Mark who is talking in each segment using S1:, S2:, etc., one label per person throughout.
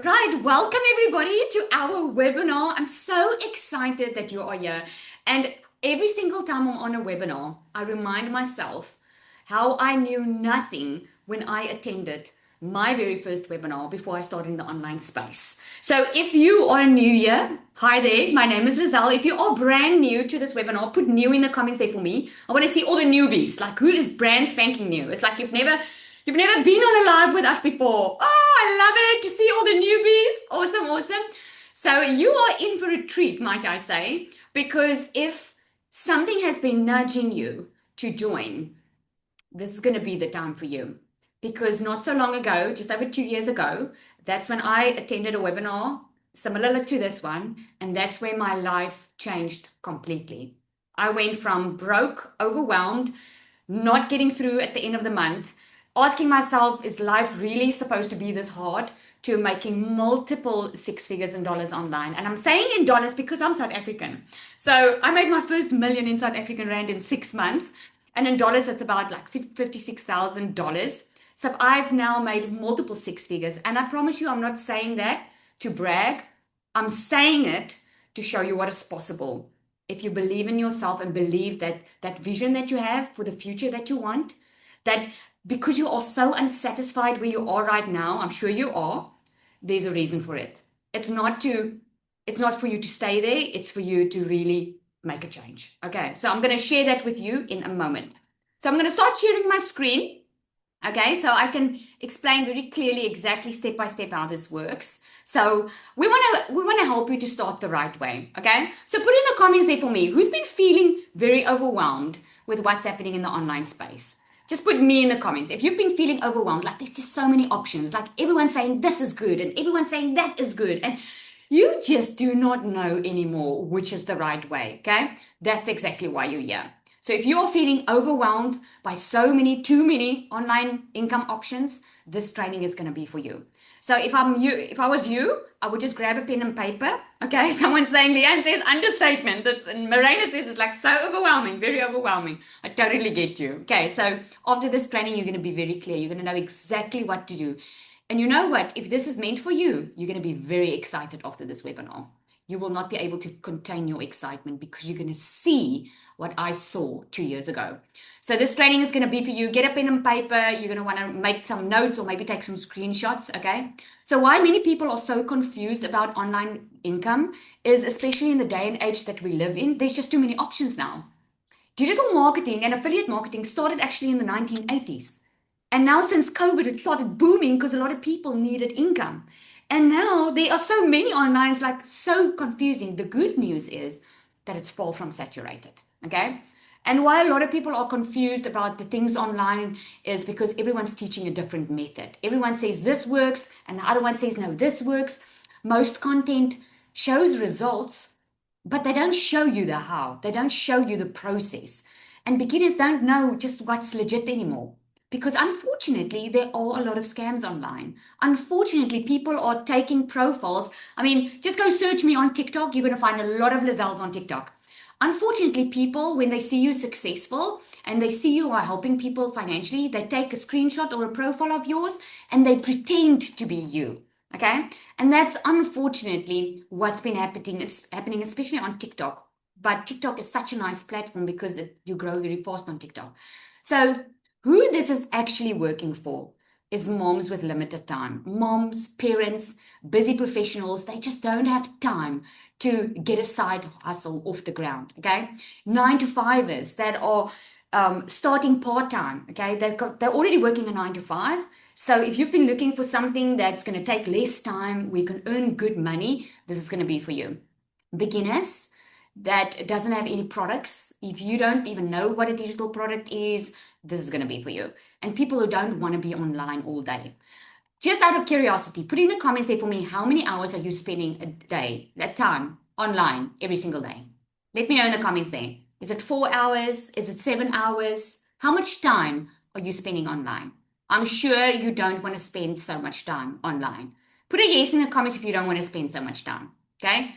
S1: Right, welcome everybody to our webinar. I'm so excited that you are here. And every single time I'm on a webinar, I remind myself how I knew nothing when I attended my very first webinar before I started in the online space. So if you are new here, hi there, my name is Lizelle. If you are brand new to this webinar, put new in the comments there for me. I want to see all the newbies, like who is brand spanking new. It's like you've never been on a live with us before. Oh, I love it to see all the newbies. Awesome, awesome. So you are in for a treat, might I say, because if something has been nudging you to join, this is going to be the time for you. Because not so long ago, just over 2 years ago, that's when I attended a webinar similar to this one, and that's where my life changed completely. I went from broke, overwhelmed, not getting through at the end of the month, asking myself, is life really supposed to be this hard? To making multiple six figures in dollars online. And I'm saying in dollars because I'm South African. So I made my first million in South African Rand in 6 months. And in dollars, it's about like $56,000. So I've now made multiple six figures. And I promise you, I'm not saying that to brag. I'm saying it to show you what is possible. If you believe in yourself and believe that that vision that you have for the future that you want, that because you are so unsatisfied where you are right now, I'm sure you are, there's a reason for it. It's not to, it's not for you to stay there, it's for you to really make a change. Okay, so I'm going to share that with you in a moment. So I'm going to start sharing my screen. Okay, so I can explain very clearly exactly step by step how this works. So we want to help you to start the right way. Okay, so put in the comments there for me. Who's been feeling very overwhelmed with what's happening in the online space? Just put me in the comments. If you've been feeling overwhelmed, like there's just so many options, like everyone's saying this is good and everyone's saying that is good, and you just do not know anymore which is the right way. Okay, that's exactly why you're here. So if you're feeling overwhelmed by so many, too many online income options, this training is going to be for you. So if I was you, I would just grab a pen and paper. Okay, someone's saying, Leanne says understatement. And Marina says it's like so overwhelming, very overwhelming. I totally get you. Okay, so after this training, you're going to be very clear. You're going to know exactly what to do. And you know what? If this is meant for you, you're going to be very excited after this webinar. You will not be able to contain your excitement because you're going to see what I saw 2 years ago. So this training is going to be for you. Get a pen and paper. You're going to want to make some notes or maybe take some screenshots. Okay. So why many people are so confused about online income is, especially in the day and age that we live in, there's just too many options now. Digital marketing and affiliate marketing started actually in the 1980s. And now, since COVID, it started booming because a lot of people needed income. And now there are so many online, it's like so confusing. The good news is that it's far from saturated. Okay. And why a lot of people are confused about the things online is because everyone's teaching a different method. Everyone says this works, and the other one says, no, this works. Most content shows results, but they don't show you the how. They don't show you the process. And beginners don't know just what's legit anymore. Because unfortunately, there are a lot of scams online. Unfortunately, people are taking profiles. I mean, just go search me on TikTok. You're going to find a lot of Lizelles on TikTok. Unfortunately, people, when they see you successful and they see you are helping people financially, they take a screenshot or a profile of yours and they pretend to be you. Okay. And that's unfortunately what's been happening, especially on TikTok. But TikTok is such a nice platform because you grow very fast on TikTok. So, who this is actually working for is moms with limited time. Moms, parents, busy professionals, they just don't have time to get a side hustle off the ground. Okay. 9 to 5ers that are starting part time. Okay. They're already working a 9 to 5. So if you've been looking for something that's going to take less time, we can earn good money, this is going to be for you. Beginners that doesn't have any products, if you don't even know what a digital product is, this is going to be for you. And people who don't want to be online all day. Just out of curiosity, put in the comments there for me, how many hours are you spending a day, that time, online, every single day? Let me know in the comments there. Is it 4 hours? Is it 7 hours? How much time are you spending online? I'm sure you don't want to spend so much time online. Put a yes in the comments if you don't want to spend so much time. Okay?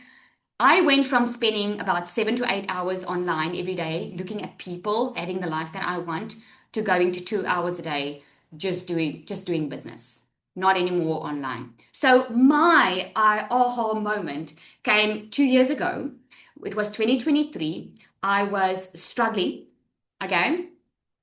S1: I went from spending about 7 to 8 hours online every day, looking at people, having the life that I want, to going to 2 hours a day just doing business. not anymore online. So my aha moment came 2 years ago. It was 2023. I was struggling. Okay.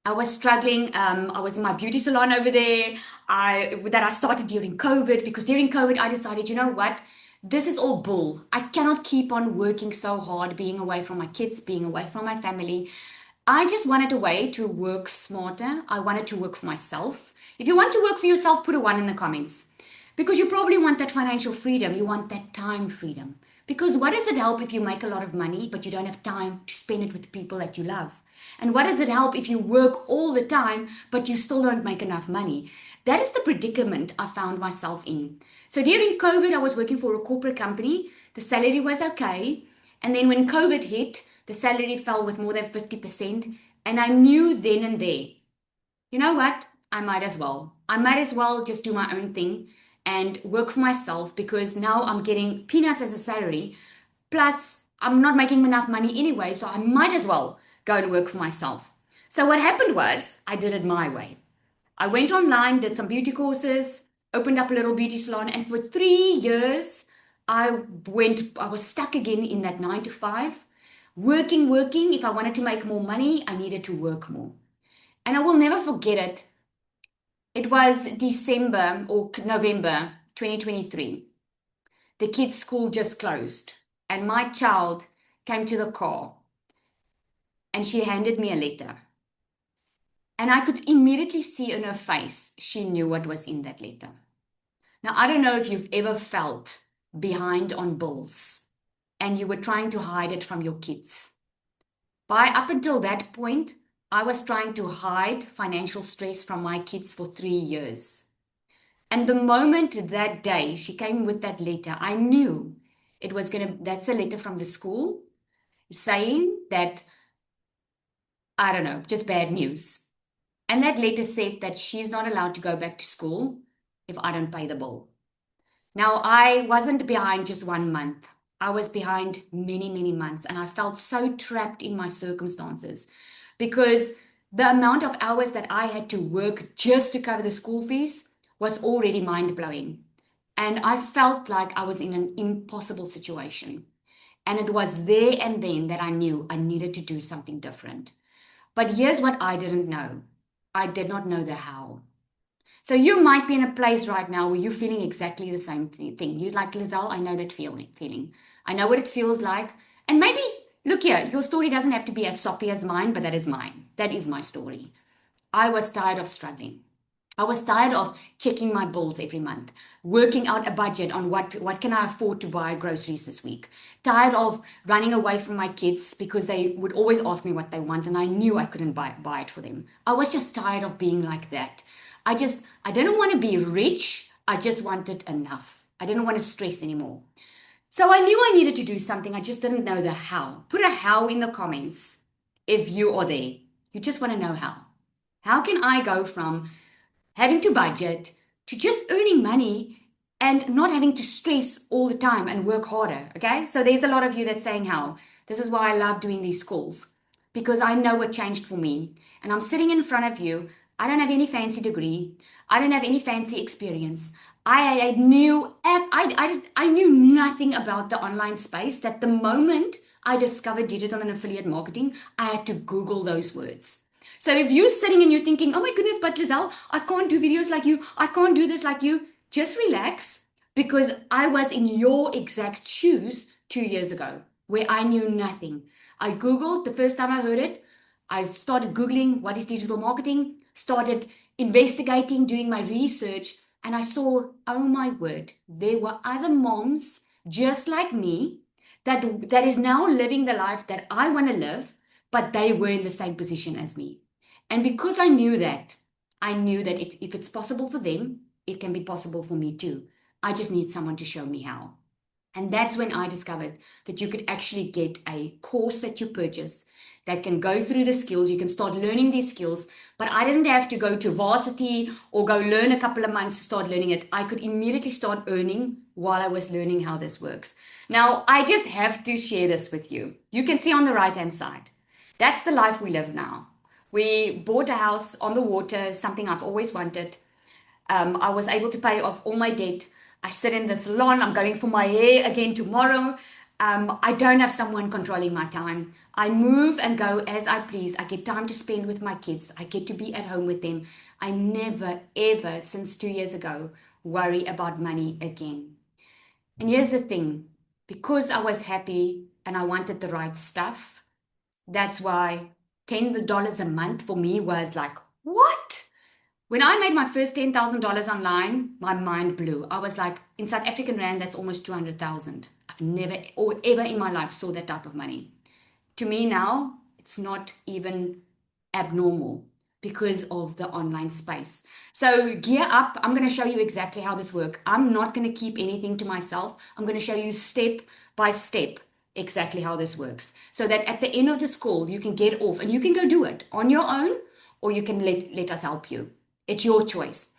S1: I was struggling. I was in my beauty salon over there. I started during COVID because during COVID I decided, you know what? This is all bull. I cannot keep on working so hard, being away from my kids, being away from my family. I just wanted a way to work smarter. I wanted to work for myself. If you want to work for yourself, put a one in the comments. Because you probably want that financial freedom. You want that time freedom. Because what does it help if you make a lot of money, but you don't have time to spend it with the people that you love? And what does it help if you work all the time, but you still don't make enough money? That is the predicament I found myself in. So during COVID, I was working for a corporate company. The salary was okay. And then when COVID hit, the salary fell with more than 50%. And I knew then and there, you know what? I might as well. I might as well just do my own thing and work for myself because now I'm getting peanuts as a salary. Plus, I'm not making enough money anyway, so I might as well go and work for myself. So, what happened was I did it my way. I went online, did some beauty courses, opened up a little beauty salon, and for 3 years, I was stuck again in that 9 to 5, working, working. If I wanted to make more money, I needed to work more. And I will never forget it. It was December or November 2023. The kids' school just closed, and my child came to the car and she handed me a letter. And I could immediately see in her face she knew what was in that letter. Now, I don't know if you've ever felt behind on bills and you were trying to hide it from your kids. By up until that point, I was trying to hide financial stress from my kids for 3 years. And the moment that day she came with that letter, I knew that's a letter from the school saying that, I don't know, just bad news. And that letter said that she's not allowed to go back to school if I don't pay the bill. Now, I wasn't behind just 1 month. I was behind many, many months, and I felt so trapped in my circumstances because the amount of hours that I had to work just to cover the school fees was already mind blowing. And I felt like I was in an impossible situation. And it was there and then that I knew I needed to do something different. But here's what I didn't know. I did not know the how. So you might be in a place right now where you're feeling exactly the same thing. You're like, Lizelle, I know that feeling. I know what it feels like. And maybe, look here, your story doesn't have to be as soppy as mine, but that is mine. That is my story. I was tired of struggling. I was tired of checking my bills every month, working out a budget on what can I afford to buy groceries this week. Tired of running away from my kids because they would always ask me what they want and I knew I couldn't buy it for them. I was just tired of being like that. I didn't want to be rich. I just wanted enough. I didn't want to stress anymore. So I knew I needed to do something. I just didn't know the how. Put a how in the comments if you are there. You just want to know how. How can I go from having to budget to just earning money and not having to stress all the time and work harder? Okay. So there's a lot of you that's saying how. This is why I love doing these calls because I know what changed for me. And I'm sitting in front of you. I don't have any fancy degree. I don't have any fancy experience. I knew nothing about the online space. That the moment I discovered digital and affiliate marketing, I had to Google those words. So if you're sitting and you're thinking, oh my goodness, but Lizelle, I can't do videos like you, I can't do this like you, just relax because I was in your exact shoes 2 years ago where I knew nothing. I Googled the first time I heard it. I started Googling what is digital marketing, started investigating, doing my research, and I saw, oh my word, there were other moms just like me that is now living the life that I want to live, but they were in the same position as me. And because I knew that if it's possible for them, it can be possible for me too. I just need someone to show me how. And that's when I discovered that you could actually get a course that you purchase that can go through the skills. You can start learning these skills, but I didn't have to go to varsity or go learn a couple of months to start learning it. I could immediately start earning while I was learning how this works. Now, I just have to share this with you. You can see on the right-hand side. That's the life we live now. We bought a house on the water, something I've always wanted. I was able to pay off all my debt. I sit in the salon. I'm going for my hair again tomorrow. I don't have someone controlling my time. I move and go as I please. I get time to spend with my kids. I get to be at home with them. I never, ever, since 2 years ago, worry about money again. And here's the thing, because I was happy and I wanted the right stuff, that's why $10 a month for me was like, what? When I made my first $10,000 online, my mind blew. I was like, in South African Rand, that's almost 200,000. I've never or ever in my life saw that type of money. To me now, it's not even abnormal because of the online space. So gear up. I'm going to show you exactly how this works. I'm not going to keep anything to myself. I'm going to show you step by step exactly how this works so that at the end of this call, you can get off and you can go do it on your own or you can let us help you. It's your choice.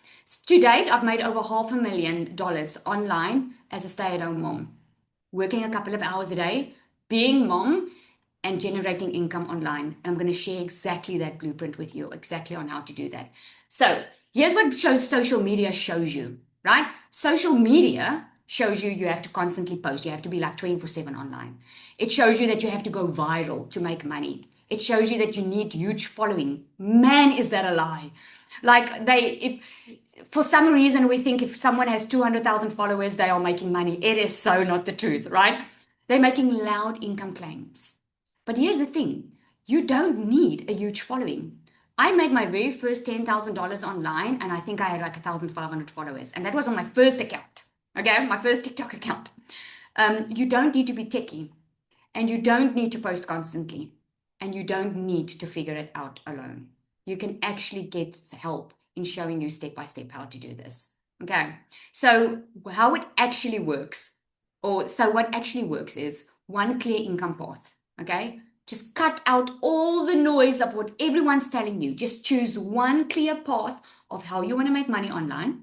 S1: To date, I've made over $500,000 online as a stay-at-home mom, working a couple of hours a day, being mom, and generating income online. And I'm going to share exactly that blueprint with you, exactly on how to do that. So here's what social media shows you, right? Social media shows you you have to constantly post. You have to be like 24/7 online. It shows you that you have to go viral to make money. It shows you that you need huge following. Man, is that a lie? Like if for some reason we think if someone has 200,000 followers, they are making money. It is so not the truth, right? They're making loud income claims. But here's the thing, you don't need a huge following. I made my very first $10,000 online, and I think I had like 1,500 followers. And that was on my first account, okay? My first TikTok account. You don't need to be techie, and you don't need to post constantly, and you don't need to figure it out alone. You can actually get help in showing you step by step how to do this. Okay, so how it actually works, what actually works is one clear income path. Okay, just cut out all the noise of what everyone's telling you. Just choose one clear path of how you want to make money online,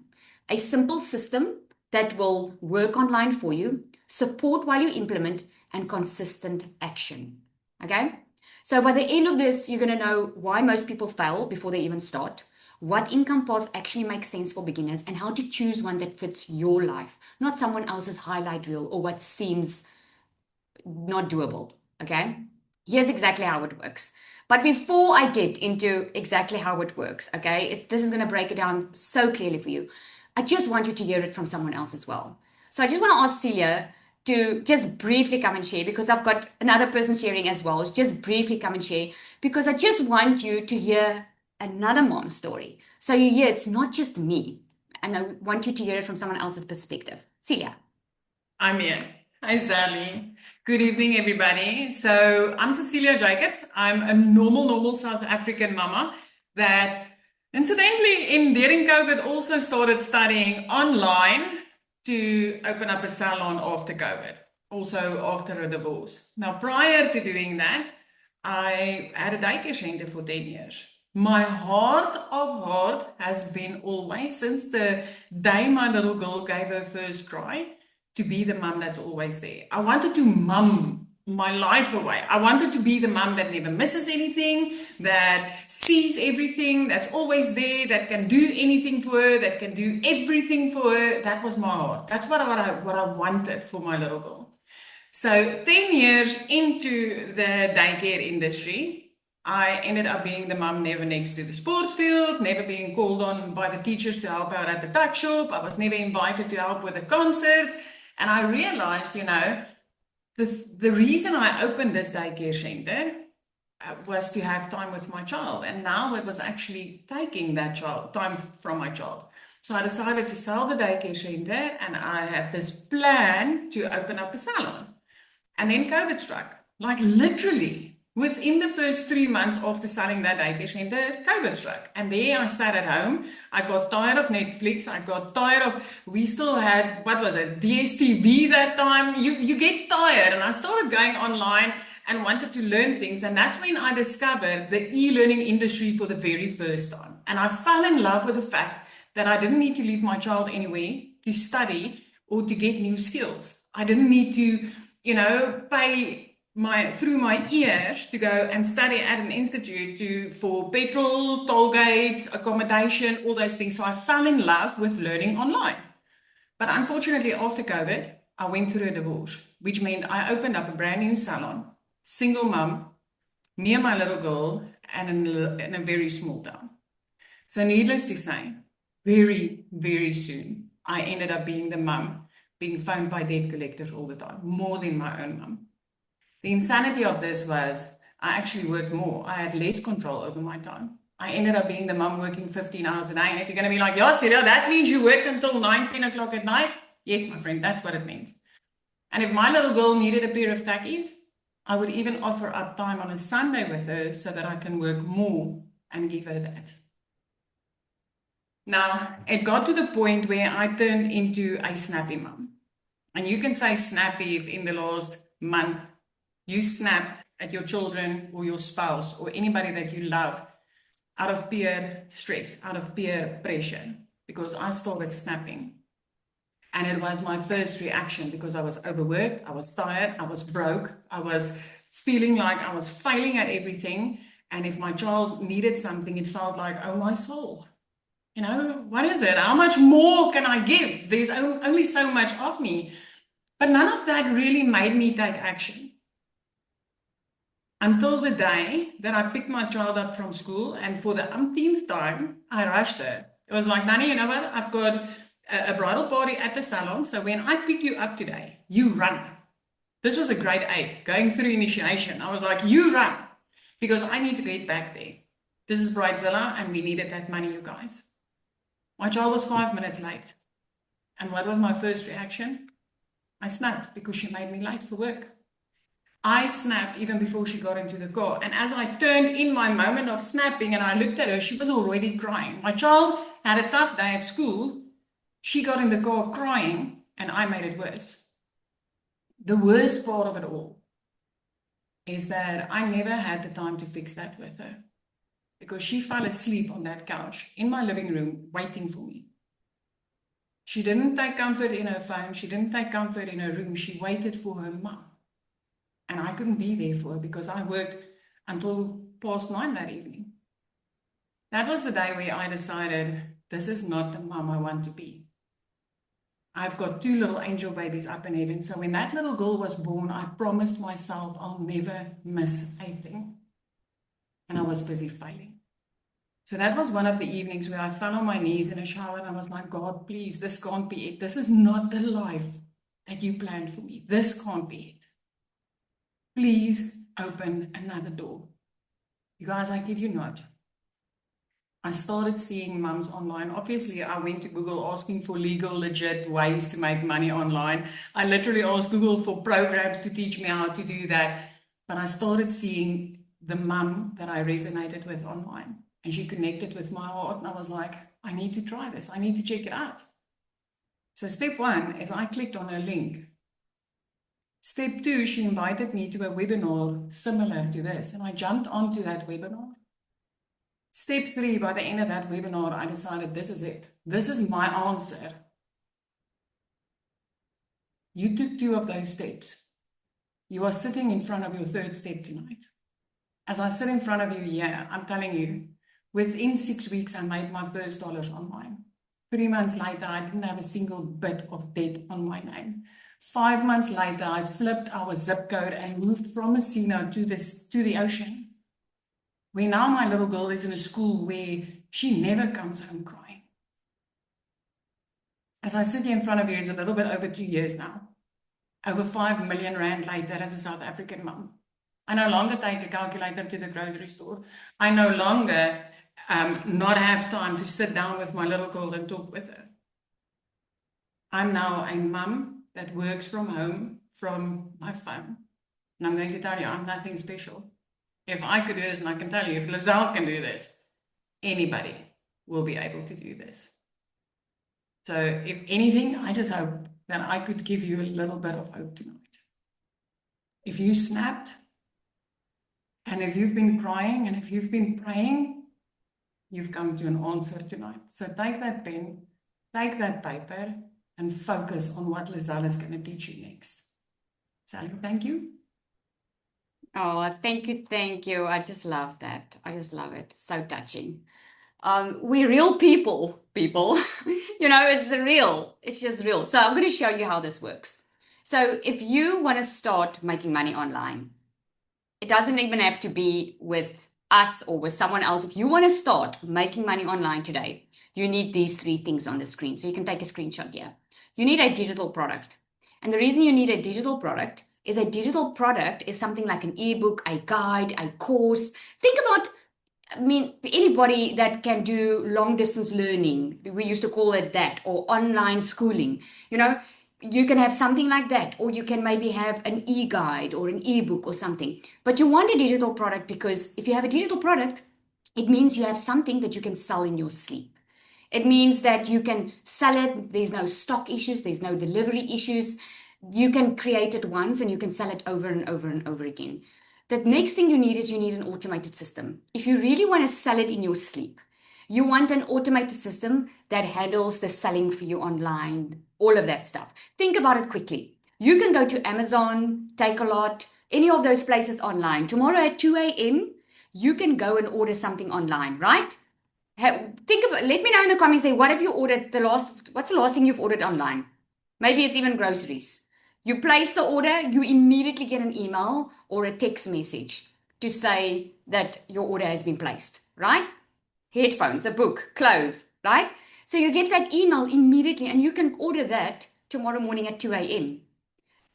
S1: a simple system that will work online for you, support while you implement, and consistent action. Okay? So by the end of this, you're going to know why most people fail before they even start, what income paths actually make sense for beginners, and how to choose one that fits your life, not someone else's highlight reel or what seems not doable. Okay? Here's exactly how it works. But before I get into exactly how it works, okay, this is going to break it down so clearly for you. I just want you to hear it from someone else as well. So I just want to ask Celia to just briefly come and share because I've got another person sharing as well. Just briefly come and share because I just want you to hear another mom's story. So you hear it's not just me, and I want you to hear it from someone else's perspective. Celia.
S2: I'm here. Hi, Sally. Good evening, everybody. So I'm Cecilia Jacobs. I'm a normal South African mama that incidentally during COVID also started studying online to open up a salon after COVID, also after a divorce. Now, prior to doing that, I had a daycare center for 10 years. My heart of heart has been always, since the day my little girl gave her first cry, to be the mum that's always there. I wanted to mum my life away. I wanted to be the mum that never misses anything, that sees everything, that's always there, that can do anything for her, that can do everything for her. That was my heart. That's what I wanted for my little girl. So 10 years into the daycare industry, I ended up being the mum never next to the sports field, never being called on by the teachers to help out at the tuck shop. I was never invited to help with the concerts. And I realized, the reason I opened this daycare center was to have time with my child. And now it was actually taking that time from my child. So I decided to sell the daycare center and I had this plan to open up a salon. And then COVID struck. Like literally within the first 3 months after selling that daycare center, COVID struck. And there I sat at home. I got tired of Netflix. I got tired we still had, what was it, DSTV that time. You get tired. And I started going online and wanted to learn things. And that's when I discovered the e-learning industry for the very first time. And I fell in love with the fact that I didn't need to leave my child anywhere to study or to get new skills. I didn't need to pay through my ears to go and study at an institute for petrol, toll gates, accommodation, all those things. So I fell in love with learning online. But unfortunately, after COVID, I went through a divorce, which meant I opened up a brand new salon, single mom, me and my little girl, and in a very small town. So, needless to say, very, very soon, I ended up being the mum, being phoned by debt collectors all the time, more than my own mum. The insanity of this was I actually worked more. I had less control over my time. I ended up being the mum working 15 hours a day. And if you're going to be like, yeah, Celia, that means you worked until 9, 10 o'clock at night. Yes, my friend, that's what it meant. And if my little girl needed a pair of tackies, I would even offer up time on a Sunday with her so that I can work more and give her that. Now, it got to the point where I turned into a snappy mum. And you can say snappy if in the last month you snapped at your children or your spouse or anybody that you love out of peer stress, out of peer pressure, because I started snapping. And it was my first reaction because I was overworked, I was tired, I was broke, I was feeling like I was failing at everything. And if my child needed something, it felt like, oh, my soul. What is it? How much more can I give? There's only so much of me. But none of that really made me take action. Until the day that I picked my child up from school, and for the umpteenth time, I rushed her. It was like, Nanny, you know what? I've got a bridal party at the salon, so when I pick you up today, you run. This was a grade 8, going through initiation. I was like, you run, because I need to get back there. This is Bridezilla, and we needed that money, you guys. My child was 5 minutes late. And what was my first reaction? I snapped because she made me late for work. I snapped even before she got into the car. And as I turned in my moment of snapping and I looked at her, she was already crying. My child had a tough day at school. She got in the car crying, and I made it worse. The worst part of it all is that I never had the time to fix that with her because she fell asleep on that couch in my living room waiting for me. She didn't take comfort in her phone. She didn't take comfort in her room. She waited for her mom. And I couldn't be there for her because I worked until past 9 that evening. That was the day where I decided, this is not the mom I want to be. I've got 2 little angel babies up in heaven. So when that little girl was born, I promised myself I'll never miss a thing. And I was busy failing. So that was one of the evenings where I fell on my knees in a shower and I was like, God, please, this can't be it. This is not the life that you planned for me. This can't be it. Please open another door. You guys, I kid you not. I started seeing mums online. Obviously, I went to Google asking for legal, legit ways to make money online. I literally asked Google for programs to teach me how to do that. But I started seeing the mum that I resonated with online. And she connected with my heart. And I was like, I need to try this. I need to check it out. So step 1 is I clicked on her link. Step 2, she invited me to a webinar similar to this. And I jumped onto that webinar. Step 3, by the end of that webinar, I decided this is it. This is my answer. You took 2 of those steps. You are sitting in front of your 3rd step tonight. As I sit in front of you here, I'm telling you, within 6 weeks, I made my first dollars online. 3 months later, I didn't have a single bit of debt on my name. 5 months later, I flipped our zip code and moved from Messina to the ocean. Where now my little girl is in a school where she never comes home crying. As I sit here in front of you, it's a little bit over 2 years now. Over 5 million rand later as a South African mom. I no longer take a calculator to the grocery store. I no longer not have time to sit down with my little girl and talk with her. I'm now a mom that works from home from my phone. And I'm going to tell you, I'm nothing special. If I could do this, and I can tell you, if Lizelle can do this, anybody will be able to do this. So if anything, I just hope that I could give you a little bit of hope tonight. If you snapped, and if you've been crying, and if you've been praying, you've come to an answer tonight. So take that pen, take that paper, and focus on what Lizelle is going to teach you next. Sally, thank you.
S1: Oh, thank you, thank you. I just love that. I just love it. So touching. We're real people. It's real. It's just real. So I'm going to show you how this works. So if you want to start making money online, it doesn't even have to be with us or with someone else. If you want to start making money online today, you need these three things on the screen. So you can take a screenshot here. You need a digital product. And the reason you need a digital product is a digital product is something like an ebook, a guide, a course. Think about, I mean, anybody that can do long distance learning, we used to call it that, or online schooling, you know, you can have something like that, or you can maybe have an e guide or an ebook or something. But you want a digital product because if you have a digital product, it means you have something that you can sell in your sleep. It means that you can sell it. There's no stock issues, there's no delivery issues. You can create it once and you can sell it over and over and over again. The next thing you need is you need an automated system. If you really want to sell it in your sleep, you want an automated system that handles the selling for you online, all of that stuff. Think about it quickly. You can go to Amazon, Take a Lot, any of those places online. Tomorrow at 2 a.m., you can go and order something online, right? Think about, let me know in the comments there, what have you ordered what's the last thing you've ordered online? Maybe it's even groceries. You place the order, you immediately get an email or a text message to say that your order has been placed, right? Headphones, a book, clothes, right? So you get that email immediately and you can order that tomorrow morning at 2 a.m.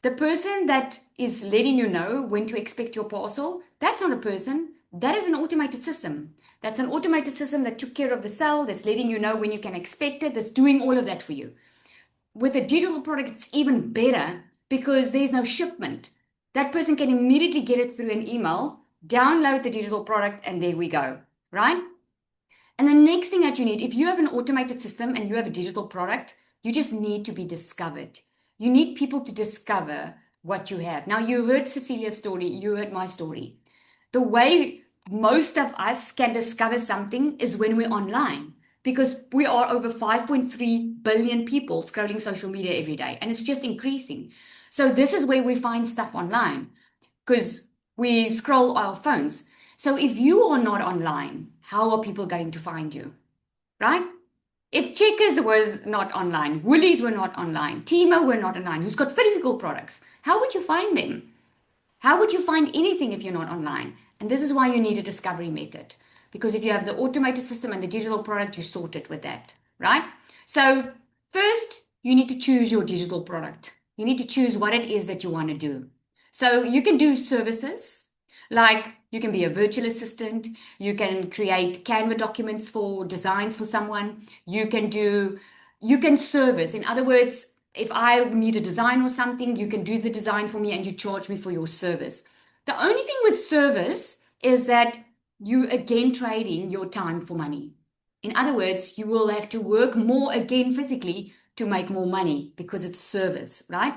S1: The person that is letting you know when to expect your parcel, that's not a person. That is an automated system. That's an automated system that took care of the sale, that's letting you know when you can expect it, that's doing all of that for you. With a digital product, it's even better because there's no shipment. That person can immediately get it through an email, download the digital product, and there we go, right? And the next thing that you need, if you have an automated system and you have a digital product, you just need to be discovered. You need people to discover what you have. Now, you heard Cecilia's story, you heard my story. The way most of us can discover something is when we're online because we are over 5.3 billion people scrolling social media every day, and it's just increasing. So, this is where we find stuff online because we scroll our phones. So if you are not online, how are people going to find you? Right? If Checkers was not online, Woolies were not online, Timo were not online, who's got physical products, how would you find them? How would you find anything if you're not online? And this is why you need a discovery method. Because if you have the automated system and the digital product, you sort it with that, right? So, first, you need to choose your digital product. You need to choose what it is that you want to do. So, you can do services like you can be a virtual assistant, you can create Canva documents for designs for someone, you can service. In other words, if I need a design or something, you can do the design for me and you charge me for your service. The only thing with service is that you again trading your time for money. In other words, you will have to work more again physically to make more money because it's service, right?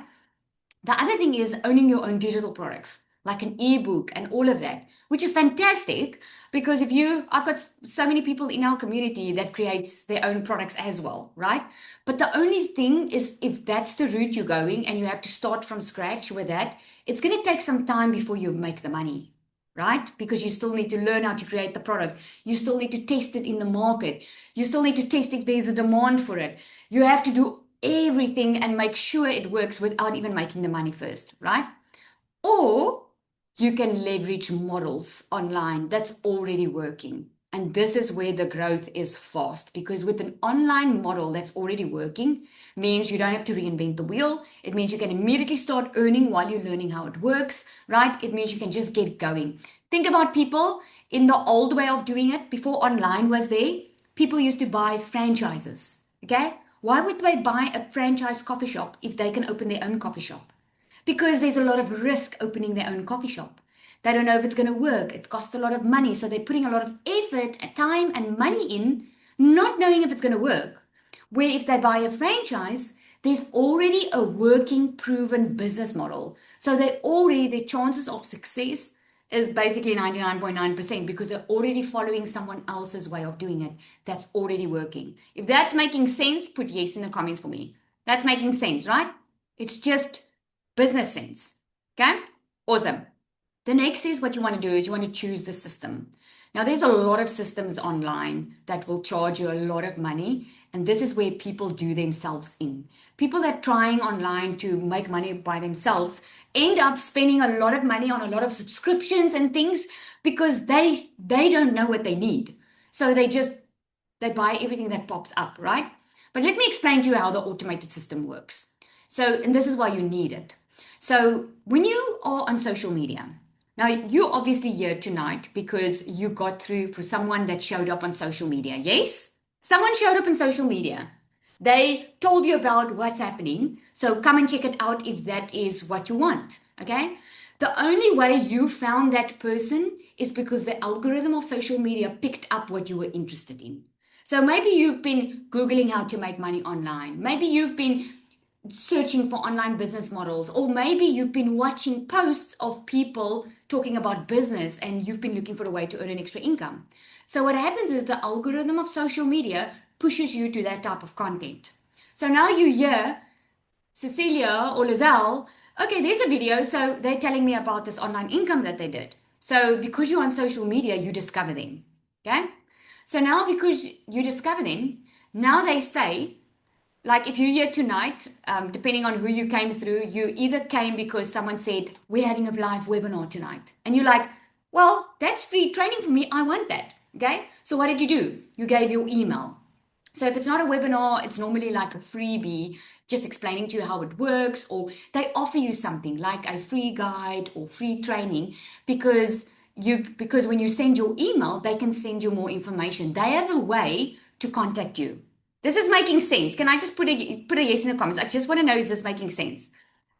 S1: The other thing is owning your own digital products, like an ebook and all of that, which is fantastic because I've got so many people in our community that creates their own products as well, right? But the only thing is if that's the route you're going and you have to start from scratch with that, it's going to take some time before you make the money, right? Because you still need to learn how to create the product. You still need to test it in the market. You still need to test if there's a demand for it. You have to do everything and make sure it works without even making the money first, right? Or you can leverage models online that's already working. And this is where the growth is fast because with an online model that's already working means you don't have to reinvent the wheel. It means you can immediately start earning while you're learning how it works, right? It means you can just get going. Think about people in the old way of doing it before online was there. People used to buy franchises, okay? Why would they buy a franchise coffee shop if they can open their own coffee shop? Because there's a lot of risk opening their own coffee shop. They don't know if it's going to work. It costs a lot of money. So they're putting a lot of effort, time, and money in, not knowing if it's going to work. Where if they buy a franchise, there's already a working, proven business model. So their chances of success is basically 99.9% because they're already following someone else's way of doing it that's already working. If that's making sense, put yes in the comments for me. That's making sense, right? It's just business sense. Okay? Awesome. The next is what you want to do is you want to choose the system. Now, there's a lot of systems online that will charge you a lot of money, and this is where people do themselves in. People that are trying online to make money by themselves end up spending a lot of money on a lot of subscriptions and things because they don't know what they need. So they buy everything that pops up, right? But let me explain to you how the automated system works. So, and this is why you need it. So, when you are on social media, now you're obviously here tonight because you got through for someone that showed up on social media. Yes? Someone showed up on social media. They told you about what's happening. So, come and check it out if that is what you want. Okay? The only way you found that person is because the algorithm of social media picked up what you were interested in. So maybe you've been Googling how to make money online. Maybe you've been searching for online business models, or maybe you've been watching posts of people talking about business and you've been looking for a way to earn an extra income. So what happens is the algorithm of social media pushes you to that type of content. So now you hear Cecilia or Lizelle, okay, there's a video. So they're telling me about this online income that they did. So because you're on social media, you discover them. Okay. So now because you discover them, now they say, like if you're here tonight, depending on who you came through, you either came because someone said, we're having a live webinar tonight. And you're like, well, that's free training for me. I want that. Okay. So what did you do? You gave your email. So if it's not a webinar, it's normally like a freebie, just explaining to you how it works, or they offer you something like a free guide or free training because when you send your email, they can send you more information. They have a way to contact you. This is making sense. Can I just put a yes in the comments? I just want to know, is this making sense?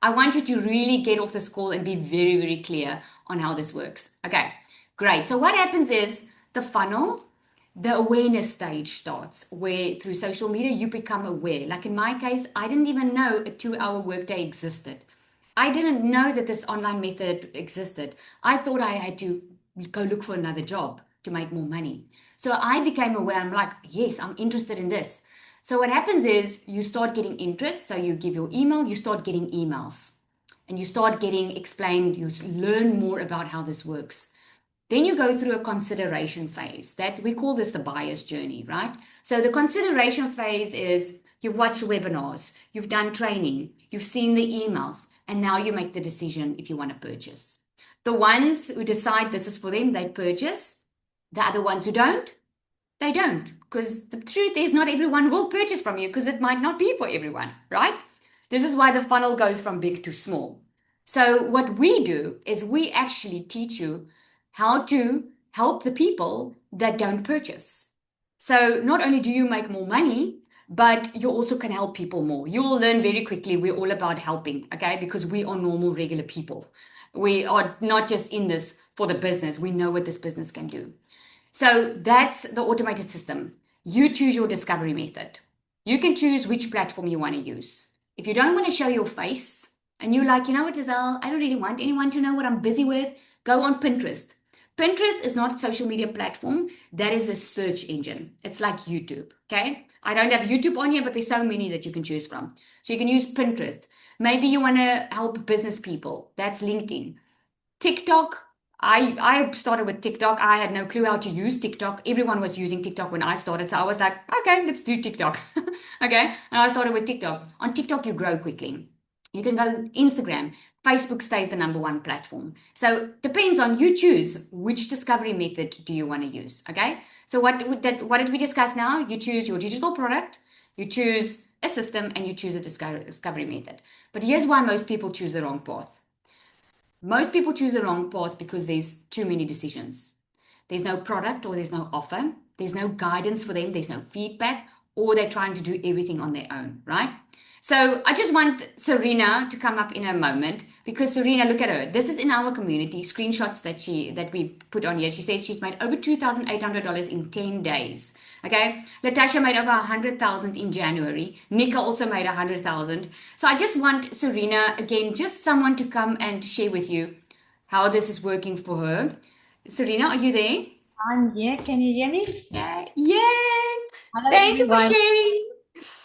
S1: I want you to really get off this call and be very, very clear on how this works. Okay, great. So what happens is the funnel, the awareness stage starts where through social media you become aware. Like in my case, I didn't even know a 2 hour workday existed. I didn't know that this online method existed. I thought I had to go look for another job to make more money. So I became aware. I'm like, yes, I'm interested in this. So what happens is you start getting interest. So you give your email, you start getting emails and you start getting explained, you learn more about how this works. Then you go through a consideration phase that we call this the buyer's journey, right? So the consideration phase is you've watched webinars, you've done training, you've seen the emails, and now you make the decision if you want to purchase. The ones who decide this is for them, they purchase. The other ones who don't, they don't. Because the truth is, not everyone will purchase from you because it might not be for everyone, right? This is why the funnel goes from big to small. So, what we do is we actually teach you how to help the people that don't purchase. So, not only do you make more money, but you also can help people more. You will learn very quickly we're all about helping, okay? Because we are normal, regular people. We are not just in this for the business, we know what this business can do. So that's the automated system. You choose your discovery method. You can choose which platform you want to use. If you don't want to show your face and you're like, you know what, Giselle, I don't really want anyone to know what I'm busy with, go on Pinterest. Pinterest is not a social media platform. That is a search engine. It's like YouTube. Okay. I don't have YouTube on here, but there's so many that you can choose from. So you can use Pinterest. Maybe you want to help business people. That's LinkedIn. TikTok. I started with TikTok. I had no clue how to use TikTok. Everyone was using TikTok when I started. So I was like, okay, let's do TikTok. Okay. And I started with TikTok. On TikTok, you grow quickly. You can go Instagram. Facebook stays the number one platform. So depends on you choose which discovery method do you want to use. Okay. So what did we discuss now? You choose your digital product, you choose a system, and you choose a discovery method. But here's why most people choose the wrong path. Most people choose the wrong path because there's too many decisions. There's no product or there's no offer. There's no guidance for them. There's no feedback, or they're trying to do everything on their own, right? So I just want Serena to come up in a moment because Serena, look at her. This is in our community, screenshots that we put on here. She says she's made over $2,800 in 10 days. Okay. Natasha made over 100,000 in January. Nika also made 100,000. So I just want Serena, again, just someone to come and share with you how this is working for her. Serena, are you there?
S3: I'm here. Can you hear me?
S1: Yeah. Yay!
S3: Hello,
S1: Thank you for
S3: everyone.
S1: sharing.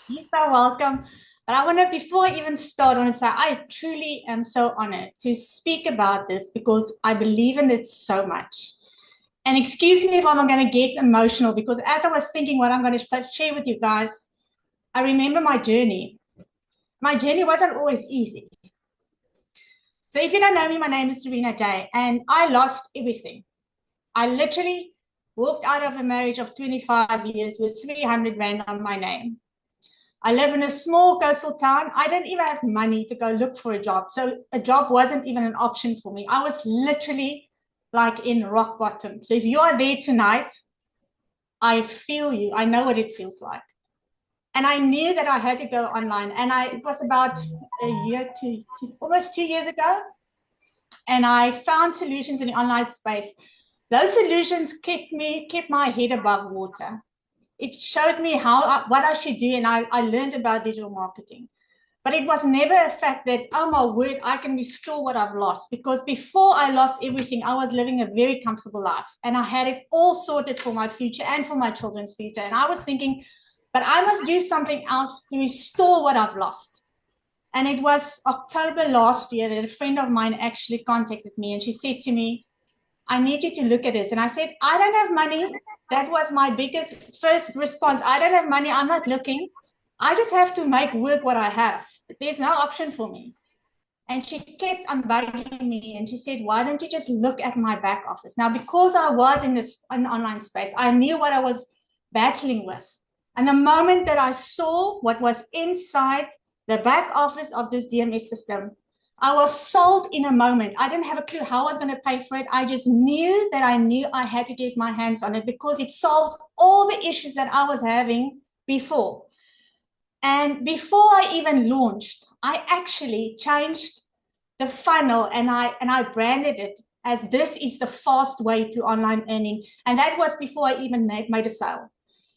S3: You're so welcome. But I want to, before I even start, I want to say I truly am so honored to speak about this because I believe in it so much. And excuse me if I'm going to get emotional because as I was thinking what I'm going to share with you guys, I remember my journey. My journey wasn't always easy. So if you don't know me, my name is Serena J, and I lost everything. I literally walked out of a marriage of 25 years with 300 Rand on my name. I live in a small coastal town. I didn't even have money to go look for a job. So a job wasn't even an option for me. I was literally like in rock bottom. So if you are there tonight, I feel you. I know what it feels like. And I knew that I had to go online. And it was about a year to almost 2 years ago. And I found solutions in the online space. Those solutions kept my head above water. It showed me what I should do, and I learned about digital marketing. But it was never a fact that, oh my word, I can restore what I've lost. Because before I lost everything, I was living a very comfortable life. And I had it all sorted for my future and for my children's future. And I was thinking, but I must do something else to restore what I've lost. And it was October last year that a friend of mine actually contacted me and she said to me, I need you to look at this. And I said, I don't have money. That was my biggest first response. I don't have money. I'm not looking. I just have to make work what I have. There's no option for me. And she kept on bugging me and she said, why don't you just look at my back office? Now, because I was in an online space, I knew what I was battling with. And the moment that I saw what was inside the back office of this DMS system, I was sold in a moment. I didn't have a clue how I was going to pay for it. I just knew that I knew I had to get my hands on it because it solved all the issues that I was having before. And before I even launched, I actually changed the funnel and I branded it as this is the fast way to online earning. And that was before I even made a sale.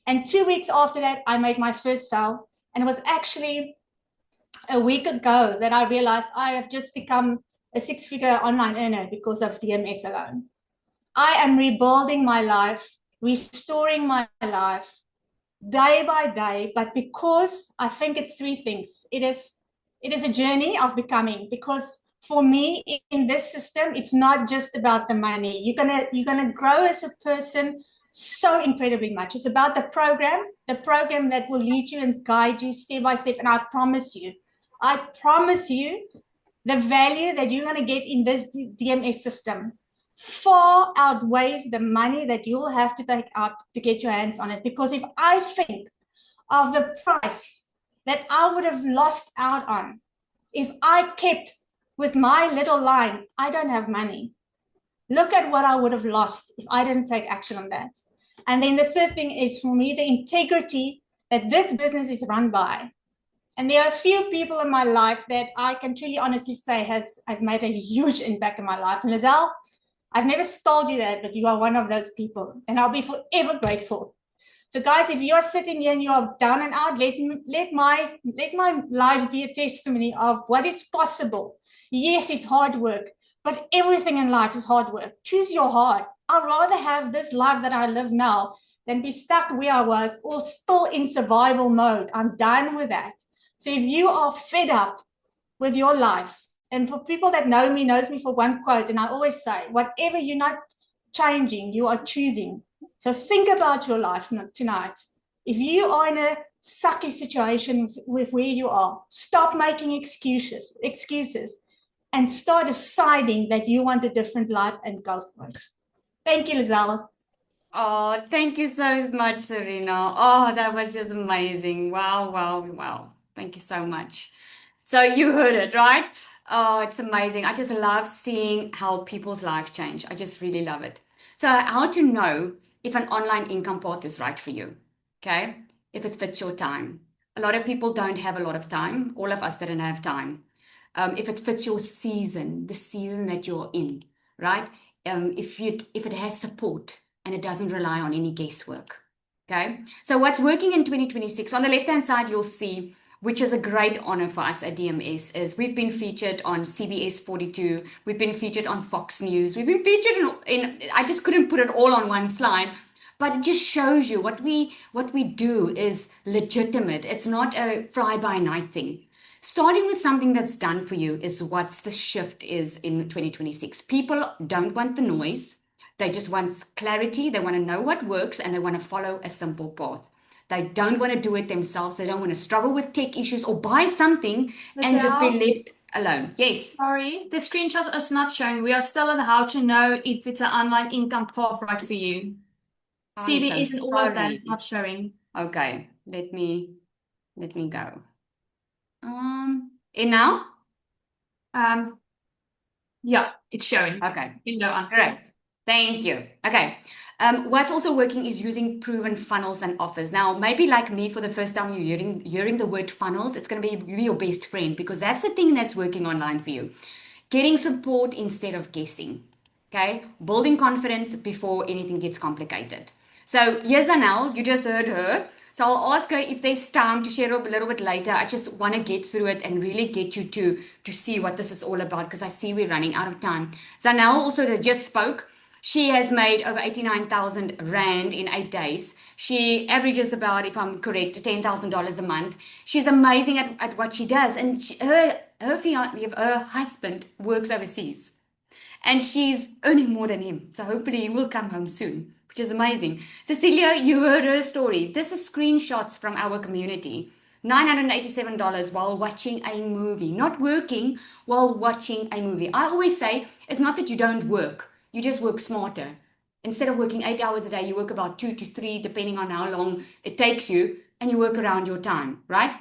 S3: And 2 weeks after that, I made my first sale. And it was actually a week ago that I realized I have just become a six-figure online earner because of DMS alone. I am rebuilding my life, restoring my life day by day, but because I think it's three things. It is a journey of becoming, because for me in this system, it's not just about the money. You're gonna grow as a person so incredibly much. It's about the program that will lead you and guide you step by step. And I promise you, the value that you're going to get in this DMS system far outweighs the money that you'll have to take out to get your hands on it. Because if I think of the price that I would have lost out on if I kept with my little line, I don't have money. Look at what I would have lost if I didn't take action on that. And then the third thing is for me, the integrity that this business is run by. And there are a few people in my life that I can truly honestly say has made a huge impact in my life. And Lizelle, I've never told you that, but you are one of those people. And I'll be forever grateful. So guys, if you're sitting here and you're down and out, let my life be a testimony of what is possible. Yes, it's hard work, but everything in life is hard work. Choose your heart. I'd rather have this life that I live now than be stuck where I was or still in survival mode. I'm done with that. So if you are fed up with your life, and for people that knows me for one quote, and I always say, whatever you're not changing, you are choosing. So think about your life tonight. If you are in a sucky situation with where you are, stop making excuses, and start deciding that you want a different life and go for it. Thank you, Lizelle.
S1: Oh, thank you so much, Serena. Oh, that was just amazing. Wow, wow, wow. Thank you so much. So you heard it, right? Oh, it's amazing. I just love seeing how people's life change. I just really love it. So how to know if an online income path is right for you? Okay? If it fits your time. A lot of people don't have a lot of time. All of us didn't have time. If it fits your season, the season that you're in, right? If it has support and it doesn't rely on any guesswork. Okay. So what's working in 2026? On the left-hand side, you'll see, which is a great honor for us at DMS, is we've been featured on CBS 42. We've been featured on Fox News. We've been featured I just couldn't put it all on one slide, but it just shows you what we do is legitimate. It's not a fly by night thing. Starting with something that's done for you is what's the shift is in 2026. People don't want the noise. They just want clarity. They want to know what works and they want to follow a simple path. They don't want to do it themselves. They don't want to struggle with tech issues or buy something and just be
S4: Michelle,
S1: left alone. Yes.
S4: sorry, the screenshot is not showing. We are still on how to know if it's an online income path right for you.
S1: I'm so
S4: CVS and all of that is
S1: sorry.
S4: not showing.
S1: Okay, let me go. And now?
S4: Um, yeah, it's showing.
S1: Okay.
S4: You can go on.
S1: Great. Thank you. Okay. What's also working is using proven funnels and offers. Now, maybe like me, for the first time you're hearing the word funnels, it's going to be your best friend because that's the thing that's working online for you. Getting support instead of guessing. Okay. Building confidence before anything gets complicated. So here's Anel. You just heard her. So I'll ask her if there's time to share a little bit later. I just want to get through it and really get you to see what this is all about because I see we're running out of time. Zanel also that just spoke. She has made over 89,000 Rand in 8 days. She averages about, if I'm correct, $10,000 a month. She's amazing at what she does. And her husband works overseas and she's earning more than him. So hopefully he will come home soon, which is amazing. Cecilia, you heard her story. This is screenshots from our community. $987 while watching a movie, not working while watching a movie. I always say it's not that you don't work, you just work smarter. Instead of working 8 hours a day, you work about 2 to 3, depending on how long it takes you, and you work around your time, right?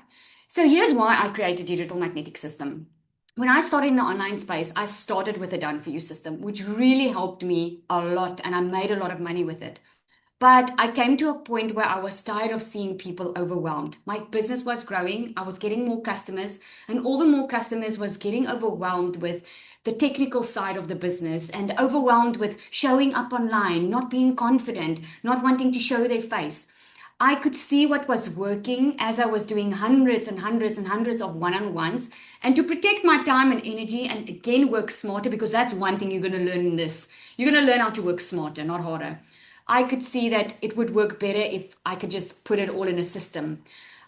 S1: So here's why I created Digital Magnetic System. When I started in the online space, I started with a done for you system, which really helped me a lot and I made a lot of money with it. But I came to a point where I was tired of seeing people overwhelmed. My business was growing, I was getting more customers, and all the more customers was getting overwhelmed with the technical side of the business and overwhelmed with showing up online, not being confident, not wanting to show their face. I could see what was working as I was doing hundreds and hundreds and hundreds of one on ones. And to protect my time and energy and again work smarter, because that's one thing you're going to learn in this. You're going to learn how to work smarter, not harder. I could see that it would work better if I could just put it all in a system.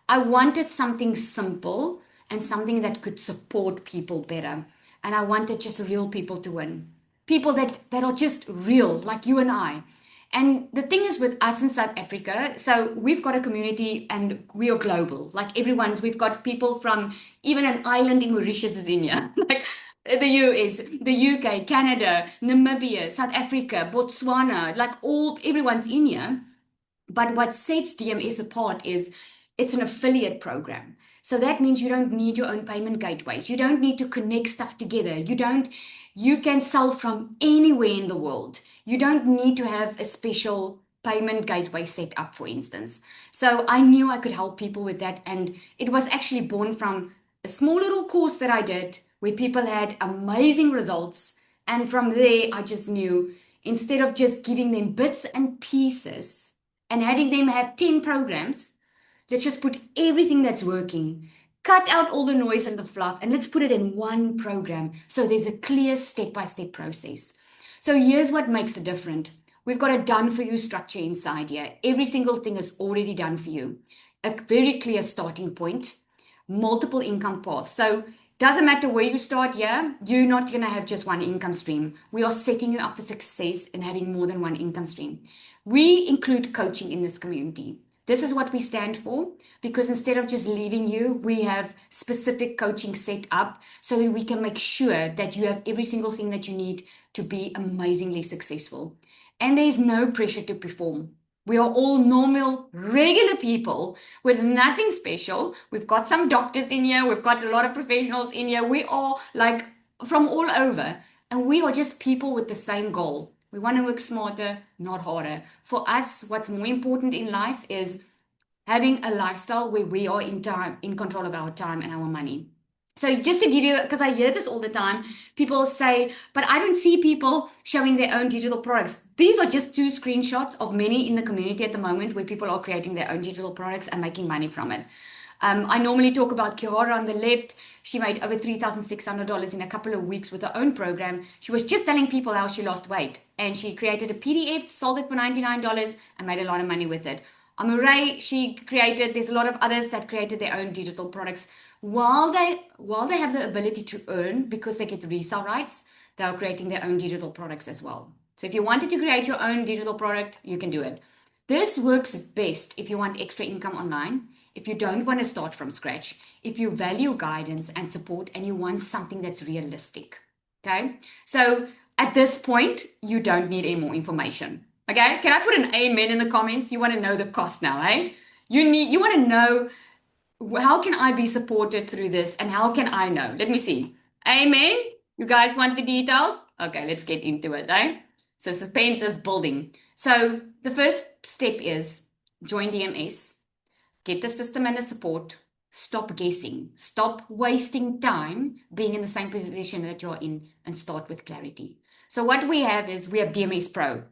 S1: I wanted something simple and something that could support people better. And I wanted just real people to win. People that are just real, like you and I. And the thing is with us in South Africa, so we've got a community and we are global. Like we've got people from even an island in Mauritius is in here. Like the US, the UK, Canada, Namibia, South Africa, Botswana, like everyone's in here. But what sets DMS apart is it's an affiliate program. So that means you don't need your own payment gateways. You don't need to connect stuff together. You can sell from anywhere in the world. You don't need to have a special payment gateway set up, for instance. So I knew I could help people with that. And it was actually born from a small little course that I did where people had amazing results. And from there, I just knew instead of just giving them bits and pieces, and having them have 10 programs, let's just put everything that's working, cut out all the noise and the fluff, and let's put it in one program so there's a clear step by step process. So here's what makes it different. We've got a done for you structure inside here. Every single thing is already done for you. A very clear starting point, multiple income paths. So doesn't matter where you start here, you're not going to have just one income stream. We are setting you up for success in having more than one income stream. We include coaching in this community. This is what we stand for because instead of just leaving you, we have specific coaching set up so that we can make sure that you have every single thing that you need to be amazingly successful. And there's no pressure to perform. We are all normal, regular people with nothing special. We've got some doctors in here. We've got a lot of professionals in here. We are like from all over. And we are just people with the same goal. We want to work smarter, not harder. For us, what's more important in life is having a lifestyle where we are in control of our time and our money. So just to give you, because I hear this all the time, people say, but I don't see people showing their own digital products. These are just two screenshots of many in the community at the moment where people are creating their own digital products and making money from it. I normally talk about Kiara on the left. She made over $3,600 in a couple of weeks with her own program. She was just telling people how she lost weight, and she created a PDF, sold it for $99, and made a lot of money with it. Amuray, there's a lot of others that created their own digital products. While they have the ability to earn because they get resale rights, they are creating their own digital products as well. So if you wanted to create your own digital product, you can do it. This works best if you want extra income online, if you don't want to start from scratch, if you value guidance and support, and you want something that's realistic. Okay? So at this point, you don't need any more information. Okay? Can I put an amen in the comments? You want to know the cost now, eh? You want to know, how can I be supported through this, and how can I know? Let me see. Amen. You guys want the details? Okay, let's get into it, eh? So suspense is building. So the first step is join DMS, get the system and the support, stop guessing, stop wasting time being in the same position that you're in, and start with clarity. So what we have DMS Pro.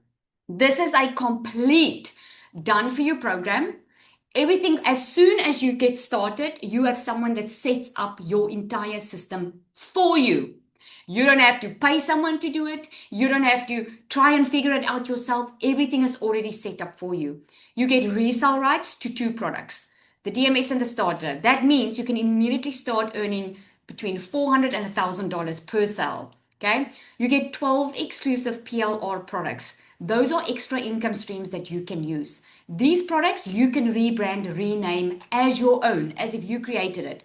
S1: This is a complete done for you program. Everything, as soon as you get started, you have someone that sets up your entire system for you. You don't have to pay someone to do it. You don't have to try and figure it out yourself. Everything is already set up for you. You get resale rights to 2 products, the DMS and the starter. That means you can immediately start earning between $400 and $1,000 per sale. Okay. You get 12 exclusive PLR products. Those are extra income streams that you can use. These products you can rebrand, rename as your own, as if you created it.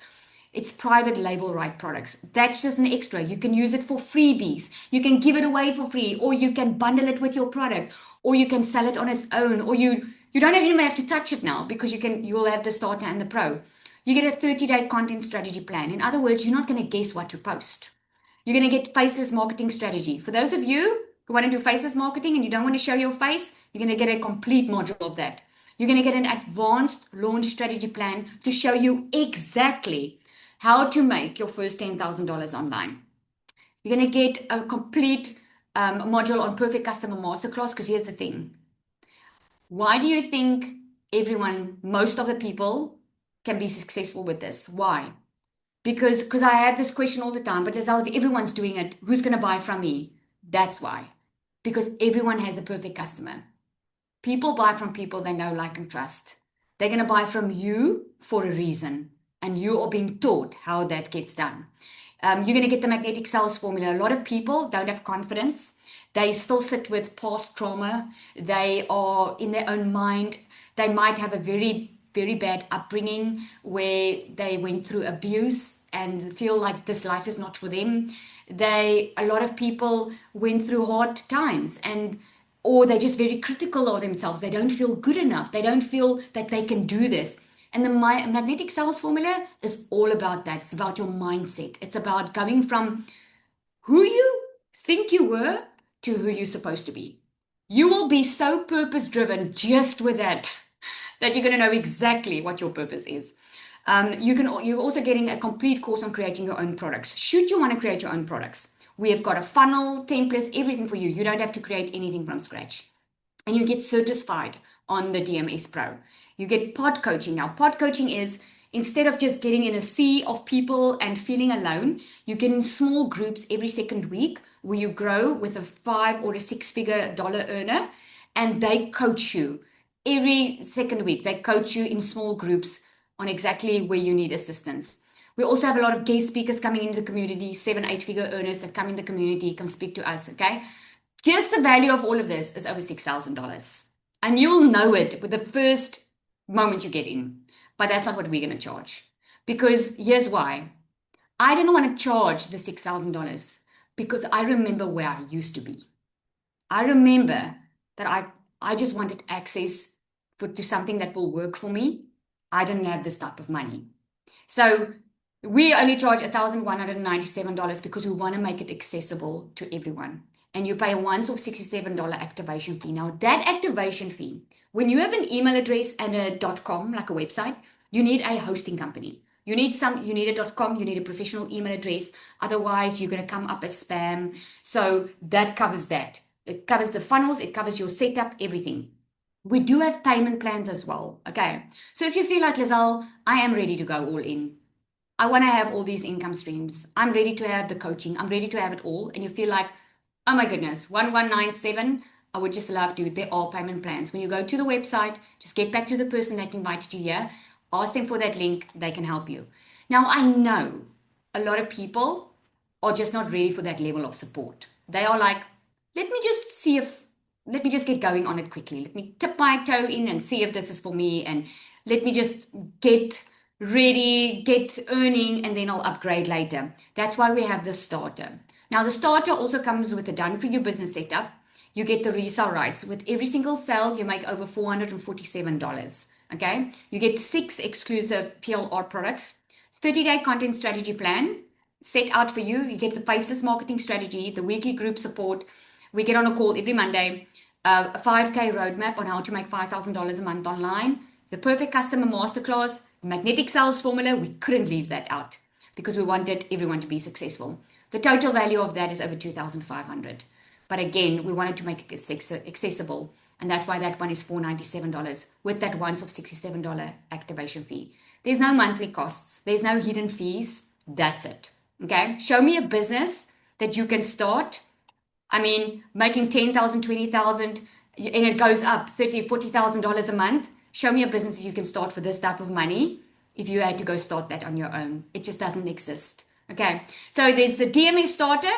S1: It's private label right products. That's just an extra. You can use it for freebies. You can give it away for free, or you can bundle it with your product, or you can sell it on its own, or you don't even have to touch it now, because you'll have the starter and the pro. You get a 30-day content strategy plan. In other words, you're not going to guess what to post. You're going to get faceless marketing strategy. For those of you who want to do faceless marketing and you don't want to show your face, you're going to get a complete module of that. You're going to get an advanced launch strategy plan to show you exactly how to make your first $10,000 online. You're going to get a complete module on perfect customer masterclass, because here's the thing. Why do you think most of the people can be successful with this? Why? Because I have this question all the time, but Lizelle, if everyone's doing it, who's going to buy from me? That's why. Because everyone has a perfect customer. People buy from people they know, like, and trust. They're going to buy from you for a reason, and you are being taught how that gets done. You're going to get the magnetic sales formula. A lot of people don't have confidence. They still sit with past trauma. They are in their own mind. They might have a very, very bad upbringing where they went through abuse and feel like this life is not for them. A lot of people went through hard times, or they're just very critical of themselves. They don't feel good enough. They don't feel that they can do this. And the magnetic sales formula is all about that. It's about your mindset. It's about going from who you think you were to who you're supposed to be. You will be so purpose driven just with that you're going to know exactly what your purpose is. You're also getting a complete course on creating your own products. Should you want to create your own products, we have got a funnel, templates, everything for you. You don't have to create anything from scratch. And you get certified on the DMS Pro. You get pod coaching. Now, pod coaching is, instead of just getting in a sea of people and feeling alone, you get in small groups every second week where you grow with a 5 or a 6-figure dollar earner, and they coach you every second week. They coach you in small groups on exactly where you need assistance. We also have a lot of guest speakers coming into the community, 7-8-figure earners that come in the community, come speak to us, okay? Just the value of all of this is over $6,000. And you'll know it with the first moment you get in. But that's not what we're going to charge. Because here's why. I didn't want to charge the $6,000 because I remember where I used to be. I remember that I just wanted access to something that will work for me. I didn't have this type of money. So we only charge $1,197 because we want to make it accessible to everyone. And you pay a once-off $67 activation fee. Now, that activation fee, when you have an email address and a .com, like a website, you need a hosting company. You need a .com, you need a professional email address. Otherwise, you're going to come up as spam. So that covers that. It covers the funnels, it covers your setup, everything. We do have payment plans as well. Okay. So if you feel like, Lizelle, I am ready to go all in. I want to have all these income streams. I'm ready to have the coaching. I'm ready to have it all. And you feel like, oh my goodness, 1197. I would just love to. There are payment plans. When you go to the website, just get back to the person that invited you here, ask them for that link, they can help you. Now, I know a lot of people are just not ready for that level of support. They are like, let me just see if, let me just get going on it quickly. Let me tip my toe in and see if this is for me. And let me just get ready, get earning, and then I'll upgrade later. That's why we have the starter. Now, the starter also comes with a done for you business setup. You get the resale rights. With every single sale, you make over $447. Okay. You get 6 exclusive PLR products, 30-day content strategy plan set out for you. You get the faceless marketing strategy, the weekly group support. We get on a call every Monday, a 5K roadmap on how to make $5,000 a month online, the perfect customer masterclass, magnetic sales formula. We couldn't leave that out because we wanted everyone to be successful. The total value of that is over 2,500. But again, we wanted to make it accessible. And that's why that one is $497 with that once of $67 activation fee. There's no monthly costs. There's no hidden fees. That's it. Okay. Show me a business that you can start. I mean, making 10,000, 20,000, and it goes up $30,000, $40,000 a month. Show me a business that you can start for this type of money if you had to go start that on your own. It just doesn't exist. Okay. So there's the DMA starter.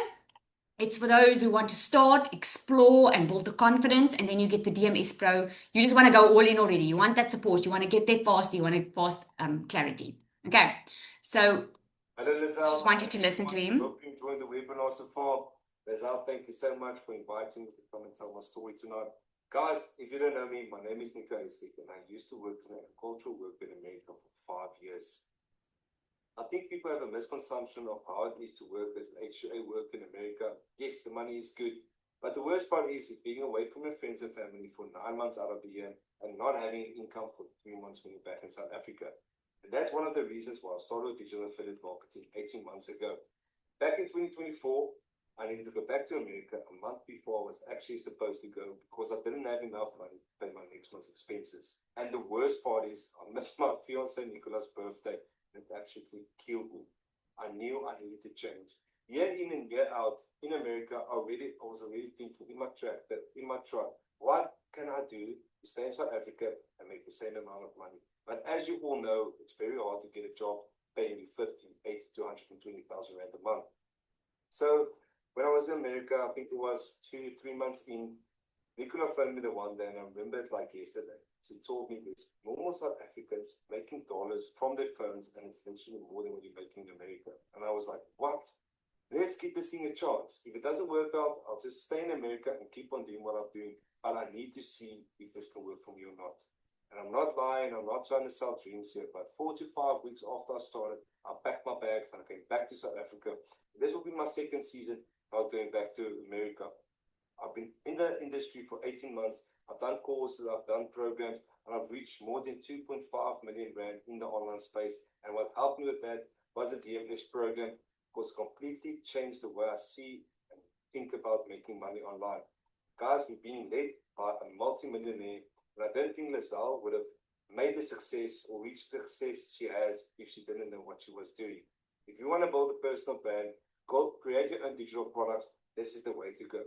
S1: It's for those who want to start, explore, and build the confidence. And then you get the DMS Pro. You just want to go all in already. You want that support. You want to get there fast. You want fast clarity. Okay. So
S5: Hello, Lizelle.
S1: just want you to listen to him.
S5: Hope you enjoyed the webinar so far. Lizelle, thank you so much for inviting me to come and tell my story tonight. Guys, if you don't know me, my name is Natasha, and I used to work as an agricultural worker in America for 5 years. I think people have a misconception of how it is to work as an HCA worker in America. Yes, the money is good, but the worst part is being away from your friends and family for 9 months out of the year and not having income for 3 months when you're back in South Africa. And that's one of the reasons why I started digital affiliate marketing 18 months ago. Back in 2024, I needed to go back to America a month before I was actually supposed to go because I didn't have enough money to pay my next month's expenses. And the worst part is I missed my fiance Nicola's birthday. It absolutely killed me. I knew I needed to change. Year in and year out in America, I was already thinking in my truck, what can I do to stay in South Africa and make the same amount of money? But as you all know, it's very hard to get a job paying you 50, 80 to 120,000 rand a month. So when I was in America, I think it was 2-3 months in, Nicola phoned me the one day, and I remember it like yesterday. She told me there's normal South Africans making dollars from their phones, and it's literally more than what you're making in America. And I was like, what? Let's give this thing a chance. If it doesn't work out, I'll just stay in America and keep on doing what I'm doing. But I need to see if this can work for me or not. And I'm not lying, I'm not trying to sell dreams here, but 4 to 5 weeks after I started, I packed my bags and I came back to South Africa. This will be my second season of going back to America. I've been in the industry for 18 months. I've done courses, I've done programs, and I've reached more than 2.5 million rand in the online space. And what helped me with that was the DMS program, because it completely changed the way I see and think about making money online. Guys, we've been led by a multi-millionaire, and I don't think Lizelle would have made the success or reached the success she has if she didn't know what she was doing. If you want to build a personal brand, go create your own digital products. This is the way to go.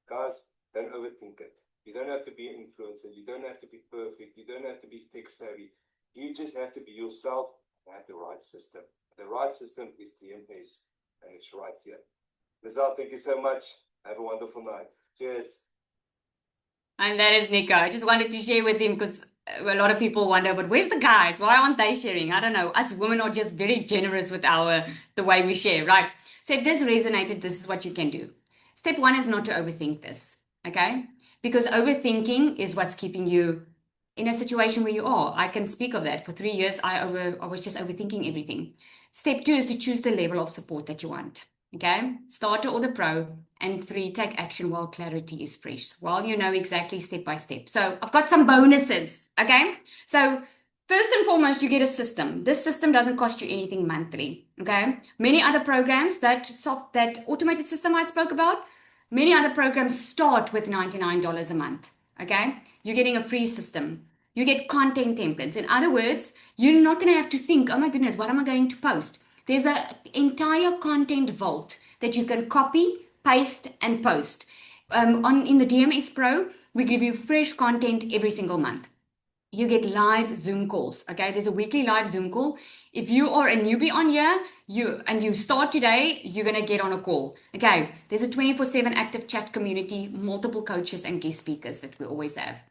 S5: Guys, don't overthink it. You don't have to be an influencer. You don't have to be perfect. You don't have to be tech savvy. You just have to be yourself and have the right system. The right system is DMS, and it's right here. Lizelle, thank you so much. Have a wonderful night. Cheers.
S1: And that is Nico. I just wanted to share with him because a lot of people wonder, but where's the guys? Why aren't they sharing? I don't know. Us women are just very generous with the way we share, right? So if this resonated, this is what you can do. Step 1 is not to overthink this, okay? Because overthinking is what's keeping you in a situation where you are. I can speak of that. For 3 years, I was just overthinking everything. Step 2 is to choose the level of support that you want. Okay, starter or the pro. And 3, take action while clarity is fresh, while you know exactly step by step. So I've got some bonuses. Okay, so first and foremost, you get a system. This system doesn't cost you anything monthly. Okay, many other programs, that automated system I spoke about, many other programs start with $99 a month. Okay? You're getting a free system. You get content templates. In other words, you're not going to have to think, oh my goodness, what am I going to post? There's an entire content vault that you can copy, paste, and post. In the DMS Pro, we give you fresh content every single month. You get live Zoom calls. Okay, there's a weekly live Zoom call. If you are a newbie on here, you start today, you're gonna get on a call. Okay, there's a 24/7 active chat community, multiple coaches and guest speakers that we always have.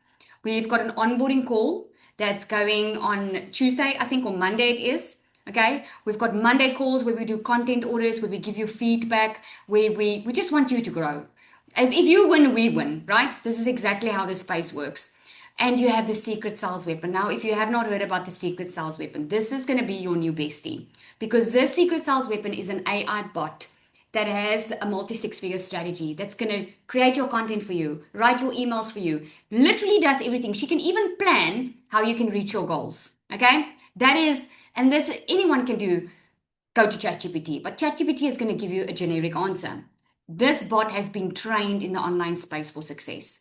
S1: We've got an onboarding call that's going on Tuesday, I think, or Monday it is. Okay, we've got Monday calls where we do content audits, where we give you feedback, where we just want you to grow. If you win, we win, right? This is exactly how this space works. And you have the secret sales weapon. Now, if you have not heard about the secret sales weapon, this is going to be your new bestie, because this secret sales weapon is an AI bot that has a multi six-figure strategy that's going to create your content for you, write your emails for you, literally does everything. She can even plan how you can reach your goals. Okay? That is, and this anyone can do. Go to ChatGPT, but ChatGPT is going to give you a generic answer. This bot has been trained in the online space for success.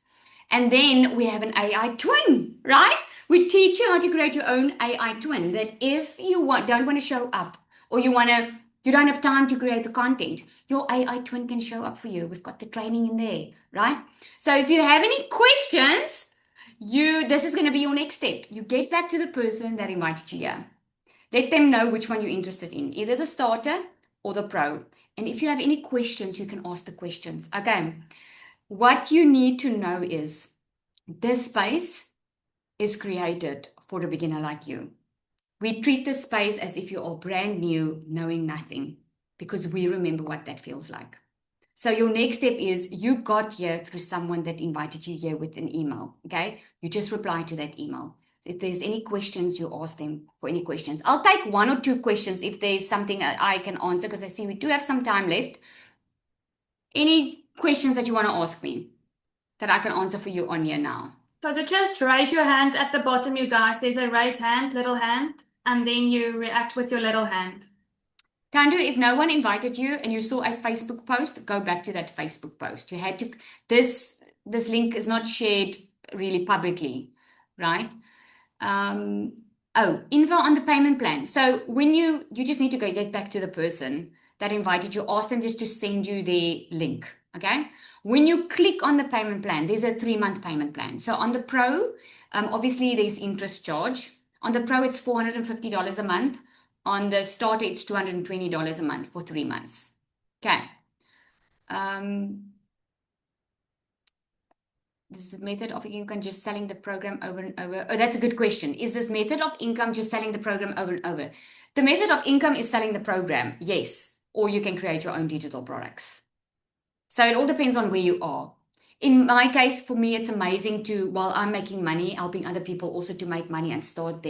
S1: And then we have an AI twin, right? We teach you how to create your own AI twin, that if you don't want to show up, or you don't have time to create the content, your AI twin can show up for you. We've got the training in there, right? So if you have any questions, this is going to be your next step. You get back to the person that invited you here. Let them know which one you're interested in, either the starter or the pro. And if you have any questions, you can ask the questions. Okay, what you need to know is this space is created for a beginner like you. We treat this space as if you are brand new, knowing nothing, because we remember what that feels like. So your next step is you got here through someone that invited you here with an email. Okay, you just reply to that email. If there's any questions, you ask them for any questions. I'll take one or two questions if there's something I can answer, because I see we do have some time left. Any questions that you want to ask me that I can answer for you on here now?
S4: So to just raise your hand at the bottom, you guys, there's a raise hand, little hand, and then you react with your little hand.
S1: Tandu, if no one invited you and you saw a Facebook post, go back to that Facebook post. You had to, this link is not shared really publicly, right? Info on the payment plan. So when you just need to get back to the person that invited you, ask them just to send you the link. Okay. When you click on the payment plan, there's a 3-month payment plan. So on the Pro, obviously there's interest charge. On the Pro, it's $450 a month. On the starter, it's $220 a month for 3 months. Okay. This is the method of income just selling the program over and over. Oh, that's a good question. Is this method of income just selling the program over and over? The method of income is selling the program, yes. Or you can create your own digital products. So it all depends on where you are. In my case, for me, it's amazing while I'm making money, helping other people also to make money and start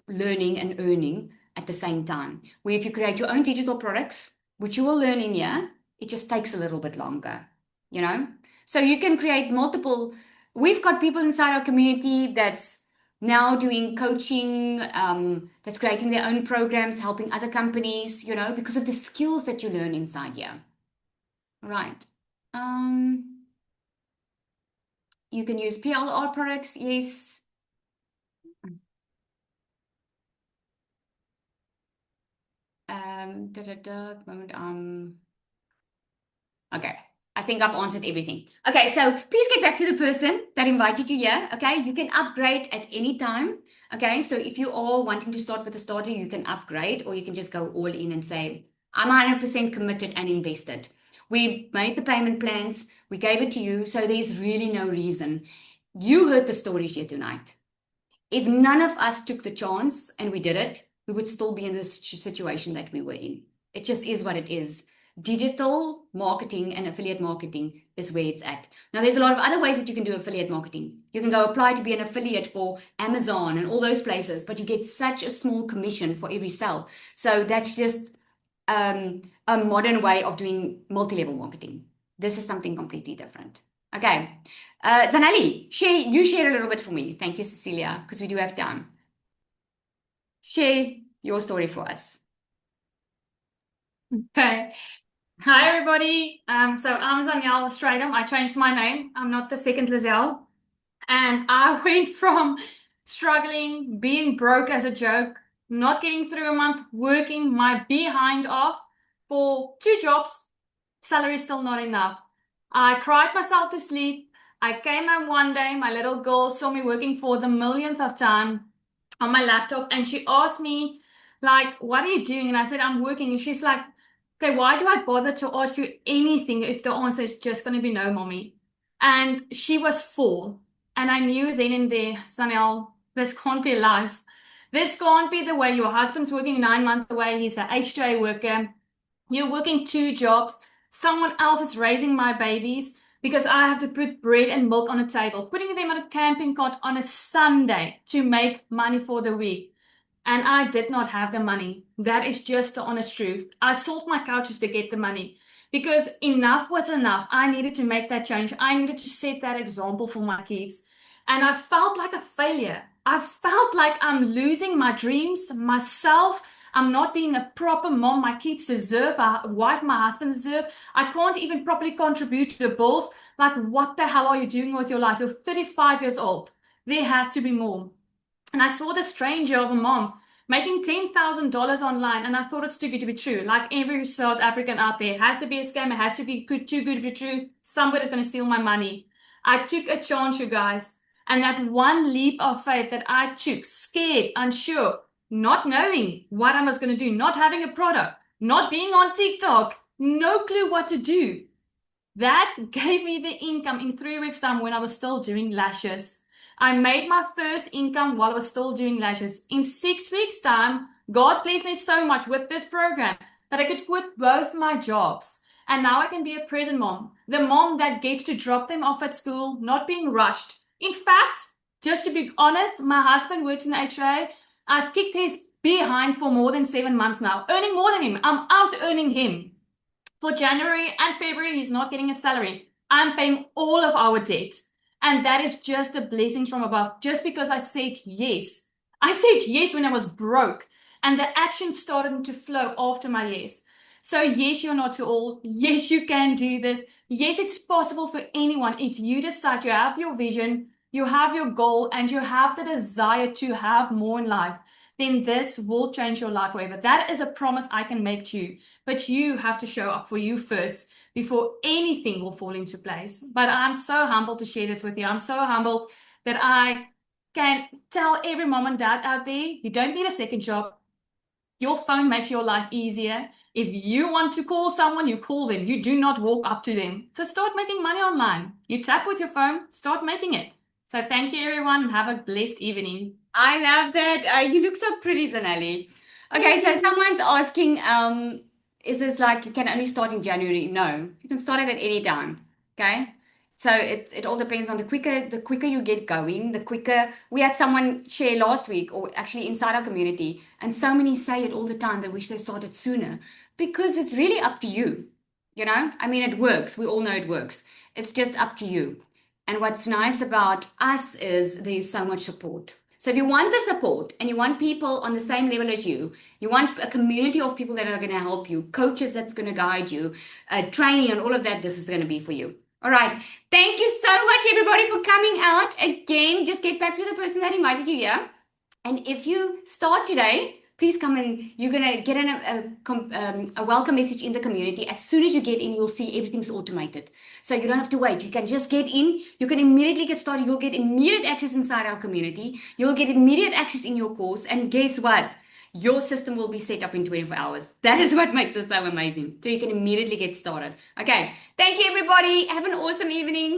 S1: learning and earning at the same time. Where if you create your own digital products, which you will learn in here, it just takes a little bit longer, you know? So you can create multiple. We've got people inside our community that's now doing coaching, that's creating their own programs, helping other companies, you know, because of the skills that you learn inside here. Right. You can use PLR products, yes. Okay. I think I've answered everything. Okay, so please get back to the person that invited you here. Okay, you can upgrade at any time. Okay, so if you are wanting to start with a starter, you can upgrade, or you can just go all in and say, I'm 100% committed and invested. We made the payment plans, we gave it to you, so there's really no reason. You heard the stories here tonight. If none of us took the chance and we did it, we would still be in this situation that we were in. It just is what it is. Digital marketing and affiliate marketing is where it's at. Now, there's a lot of other ways that you can do affiliate marketing. You can go apply to be an affiliate for Amazon and all those places, but you get such a small commission for every sale. So that's just a modern way of doing multi-level marketing. This is something completely different. Okay. Zanali, share a little bit for me. Thank you, Cecilia, because we do have time. Share your story for us.
S4: Okay. Hi, everybody. So I'm Zaniel Stradum. I changed my name. I'm not the second Lizelle. And I went from struggling, being broke as a joke, not getting through a month, working my behind off for 2 jobs, salary still not enough. I cried myself to sleep. I came home one day, my little girl saw me working for the millionth of time on my laptop, and she asked me, like, what are you doing? And I said, I'm working. And she's like, okay, why do I bother to ask you anything if the answer is just going to be no, mommy? And she was 4. And I knew then and there, Sanel, this can't be life. This can't be the way. Your husband's working 9 months away. He's an H2A worker. You're working 2 jobs. Someone else is raising my babies because I have to put bread and milk on a table, putting them on a camping cot on a Sunday to make money for the week. And I did not have the money. That is just the honest truth. I sold my couches to get the money because enough was enough. I needed to make that change. I needed to set that example for my kids. And I felt like a failure. I felt like I'm losing my dreams, myself. I'm not being a proper mom my kids deserve, a wife my husband deserve. I can't even properly contribute to the bills. Like, what the hell are you doing with your life? You're 35 years old. There has to be more. And I saw this stranger of a mom making $10,000 online, and I thought it's too good to be true. Like every South African out there, it has to be a scam, it has to be good, too good to be true. Somebody's going to steal my money. I took a chance, you guys. And that one leap of faith that I took, scared, unsure, not knowing what I was going to do, not having a product, not being on TikTok, no clue what to do. That gave me the income in 3 weeks' time when I was still doing lashes. I made my first income while I was still doing lashes. In 6 weeks' time, God blessed me so much with this program that I could quit both my jobs. And now I can be a present mom, the mom that gets to drop them off at school, not being rushed. In fact, just to be honest, my husband works in the HRA. I've kicked his behind for more than 7 months now, earning more than him. I'm out earning him. For January and February, he's not getting a salary. I'm paying all of our debt. And that is just a blessing from above, just because I said yes. I said yes when I was broke, and the action started to flow after my yes. So, yes, you're not too old. Yes, you can do this. Yes, it's possible for anyone if you decide you have your vision, you have your goal, and you have the desire to have more in life. Then this will change your life forever. That is a promise I can make to you. But you have to show up for you first before anything will fall into place. But I'm so humbled to share this with you. I'm so humbled that I can tell every mom and dad out there, you don't need a second job. Your phone makes your life easier. If you want to call someone, you call them. You do not walk up to them. So start making money online. You tap with your phone, start making it. So thank you, everyone, and have a blessed evening.
S1: I love that. You look so pretty, Zanelli. Okay, so someone's asking, is this like you can only start in January? No, you can start it at any time. Okay. So it all depends on the quicker you get going, the quicker we had someone share last week, or actually inside our community, and so many say it all the time, they wish they started sooner because it's really up to you. I mean, it works. We all know it works. It's just up to you. And what's nice about us is there's so much support. So if you want the support and you want people on the same level as you want a community of people that are going to help you, coaches that's going to guide you, training and all of that, this is going to be for you. All right. Thank you so much, everybody, for coming out. Again, just get back to the person that invited you here. And if you start today, please come in. You're going to get a welcome message in the community. As soon as you get in, you'll see everything's automated. So you don't have to wait. You can just get in. You can immediately get started. You'll get immediate access inside our community. You'll get immediate access in your course. And guess what? Your system will be set up in 24 hours. That is what makes it so amazing. So you can immediately get started. Okay. Thank you, everybody. Have an awesome evening.